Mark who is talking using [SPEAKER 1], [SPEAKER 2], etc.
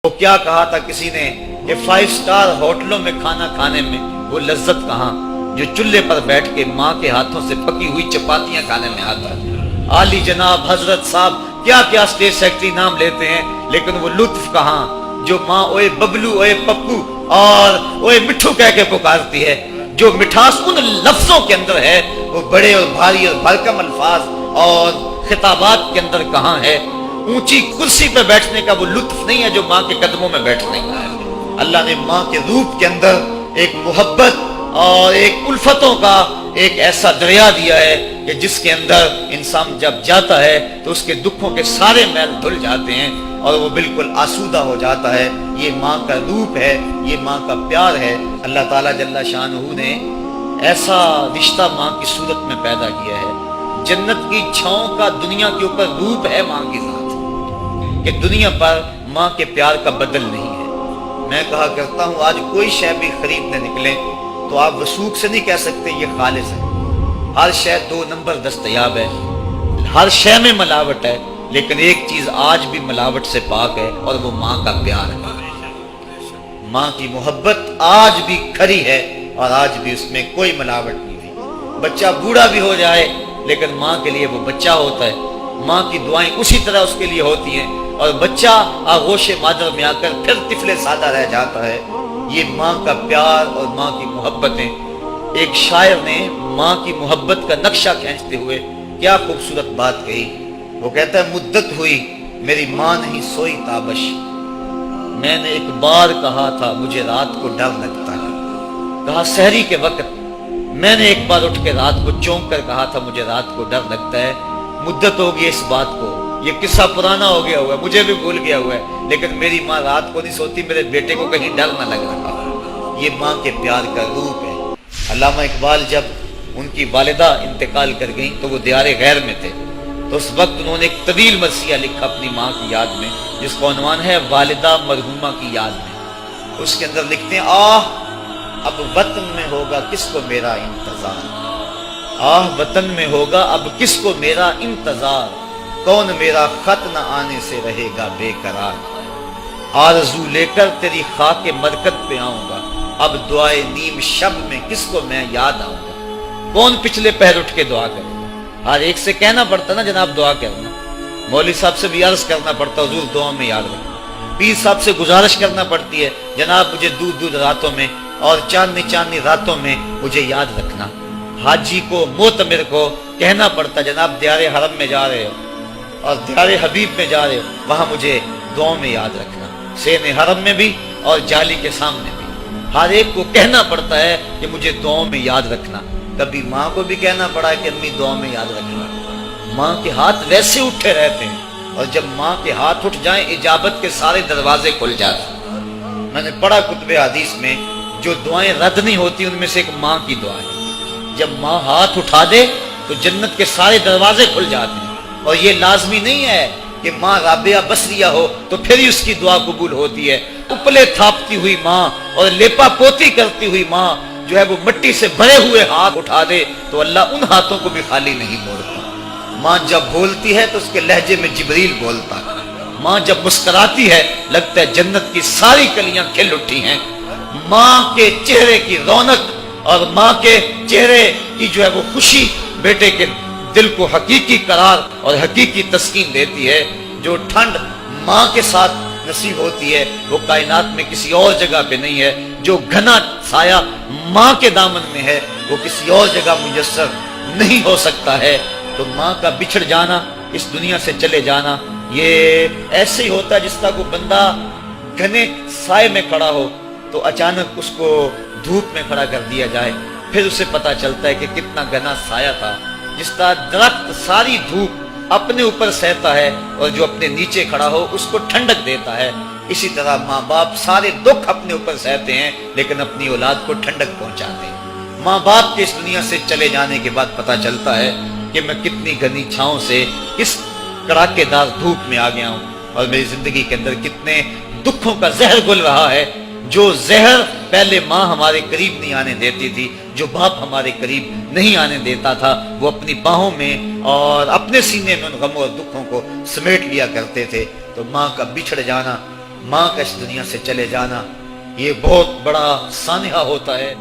[SPEAKER 1] وہ کیا کہا تھا کسی نے کہ 5 اسٹار ہوٹلوں میں کھانا کھانے میں وہ لذت کہاں جو چولہے پر بیٹھ کے ماں کے ہاتھوں سے پکی ہوئی چپاتیاں کھانے میں آتا ہے۔ عالی جناب حضرت صاحب کیا کیا اسٹیٹ سیکرٹری نام لیتے ہیں، لیکن وہ لطف کہاں جو ماں اوئے ببلو اوئے پپو اور اوئے مٹھو کہہ کے پکارتی ہے۔ جو مٹھاس ان لفظوں کے اندر ہے وہ بڑے اور بھاری اور بھرکم الفاظ اور خطابات کے اندر کہاں ہے۔ اونچی کرسی پہ بیٹھنے کا وہ لطف نہیں ہے جو ماں کے قدموں میں بیٹھنے کا ہے۔ اللہ نے ماں کے روپ کے اندر ایک محبت اور ایک الفتوں کا ایک ایسا دریا دیا ہے کہ جس کے اندر انسان جب جاتا ہے تو اس کے دکھوں کے سارے میل دھل جاتے ہیں اور وہ بالکل آسودہ ہو جاتا ہے۔ یہ ماں کا روپ ہے، یہ ماں کا پیار ہے۔ اللہ تعالیٰ جل شانہ نے ایسا رشتہ ماں کی صورت میں پیدا کیا ہے۔ جنت کی چھاؤں کا دنیا کے اوپر روپ ہے ماں کی ذات، کہ دنیا پر ماں کے پیار کا بدل نہیں ہے۔ میں کہا کرتا ہوں آج کوئی شے بھی خریدنے نکلیں تو آپ وثوق سے نہیں کہہ سکتے یہ خالص ہے۔ ہر شے 2 نمبر دستیاب ہے، ہر شے میں ملاوٹ ہے، لیکن ایک چیز آج بھی ملاوٹ سے پاک ہے اور وہ ماں کا پیار ہے۔ ماں کی محبت آج بھی کھری ہے اور آج بھی اس میں کوئی ملاوٹ نہیں ہوئی۔ بچہ بوڑھا بھی ہو جائے لیکن ماں کے لیے وہ بچہ ہوتا ہے، ماں کی دعائیں اسی طرح اس کے لیے ہوتی ہیں، اور بچہ آغوش مادر میں آ کر پھر طفل سادہ رہ جاتا ہے۔ یہ ماں کا پیار اور ماں کی محبتیں۔ ایک شاعر نے ماں کی محبت کا نقشہ کھینچتے ہوئے کیا خوبصورت بات کہی۔ وہ کہتا ہے مدت ہوئی میری ماں نہیں سوئی تابش، میں نے ایک بار کہا تھا مجھے رات کو ڈر لگتا ہے۔ کہا سحری کے وقت میں نے ایک بار اٹھ کے رات کو چونک کر کہا تھا مجھے رات کو ڈر لگتا ہے۔ مدت ہو گئی اس بات کو، یہ قصہ پرانا ہو گیا ہوا ہے، مجھے بھی بھول گیا ہوا ہے، لیکن میری ماں رات کو نہیں سوتی، میرے بیٹے کو کہیں ڈر نہ لگ رہا۔ یہ ماں کے پیار کا روپ ہے۔ علامہ اقبال جب ان کی والدہ انتقال کر گئیں تو وہ دیار غیر میں تھے، تو اس وقت انہوں نے ایک طویل مرثیہ لکھا اپنی ماں کی یاد میں جس کا عنوان ہے والدہ مرحومہ کی یاد میں۔ اس کے اندر لکھتے ہیں آہ اب وطن میں ہوگا کس کو میرا انتظار، آہ وطن میں ہوگا اب کس کو میرا انتظار، کون میرا خط نہ آنے سے رہے گا بے قرار، آرزو لے کر تیری خاک مرکت پہ آؤں گا، اب دعائے نیم شب میں کس کو میں یاد آؤں گا۔ کون پچھلے پہر اٹھ کے دعا کرے گا؟ ہر ایک سے کہنا پڑتا نا جناب دعا کرنا، مولوی صاحب سے بھی عرض کرنا پڑتا حضور دعا میں یاد رکھنا، پیر صاحب سے گزارش کرنا پڑتی ہے جناب مجھے دودھ راتوں میں اور چاندنی راتوں میں مجھے یاد رکھنا، حاجی کو معتمر کو کہنا پڑتا جناب دیار حرم میں جا رہے ہو اور دیار حبیب میں جا رہے ہو وہاں مجھے دعاؤں میں یاد رکھنا، سین حرم میں بھی اور جالی کے سامنے بھی ہر ایک کو کہنا پڑتا ہے کہ مجھے دعاؤں میں یاد رکھنا۔ کبھی ماں کو بھی کہنا پڑا ہے کہ امی دعاؤں میں یاد رکھنا۔ ماں کے ہاتھ ویسے اٹھے رہتے ہیں اور جب ماں کے ہاتھ اٹھ جائیں اجابت کے سارے دروازے کھل جاتے ہیں۔ میں نے پڑھا کتب حدیث میں جو دعائیں رد نہیں ہوتی ان میں سے ایک ماں کی دعا ہے۔ جب ماں ہاتھ اٹھا دے تو جنت کے سارے دروازے کھل جاتے ہیں، اور یہ لازمی نہیں ہے کہ ماں رابعہ بصریہ ہو تو پھر ہی اس کی دعا قبول ہوتی ہے۔ اپلے تھاپتی ہوئی ماں اور لیپا پوتی کرتی ہوئی ماں جو ہے وہ مٹی سے بھرے ہوئے ہاتھ اٹھا دے تو اللہ ان ہاتھوں کو بھی خالی نہیں موڑتا۔ ماں جب بولتی ہے تو اس کے لہجے میں جبریل بولتا ہے، ماں جب مسکراتی ہے لگتا ہے جنت کی ساری کلیاں کھل اٹھی ہیں۔ ماں کے چہرے کی رونق اور ماں کے چہرے کی جو ہے وہ خوشی بیٹے کے دل کو حقیقی قرار اور حقیقی تسکین دیتی ہے۔ جو ٹھنڈ ماں کے ساتھ نصیب ہوتی ہے وہ کائنات میں کسی اور جگہ پہ نہیں ہے۔ جو گھنا سایہ ماں کے دامن میں ہے وہ کسی اور جگہ میسر نہیں ہو سکتا ہے۔ تو ماں کا بچھڑ جانا، اس دنیا سے چلے جانا، یہ ایسے ہی ہوتا ہے جس طرح کوئی بندہ گھنے سائے میں کھڑا ہو تو اچانک اس کو دھوپ میں کھڑا کر دیا جائے، پھر اسے پتا چلتا ہے کہ کتنا گھنا سایہ تھا۔ جس طرح درخت ساری دھوپ اپنے اوپر سہتا ہے اور جو اپنے نیچے کھڑا ہو اس کو ٹھنڈک دیتا ہے، اسی طرح ماں باپ سارے دکھ اپنے اوپر سہتے ہیں لیکن اپنی اولاد کو ٹھنڈک پہنچاتے ہیں۔ ماں باپ کے اس دنیا سے چلے جانے کے بعد پتا چلتا ہے کہ میں کتنی گھنی چھاؤں سے کس کڑاکے دار دھوپ میں آ گیا ہوں، اور میری زندگی کے اندر کتنے دکھوں کا زہر گل رہا ہے۔ جو زہر پہلے ماں ہمارے قریب نہیں آنے دیتی تھی، جو باپ ہمارے قریب نہیں آنے دیتا تھا، وہ اپنی باہوں میں اور اپنے سینے میں ان غموں اور دکھوں کو سمیٹ لیا کرتے تھے۔ تو ماں کا بچھڑ جانا ماں کا اس دنیا سے چلے جانا یہ بہت بڑا سانحہ ہوتا ہے۔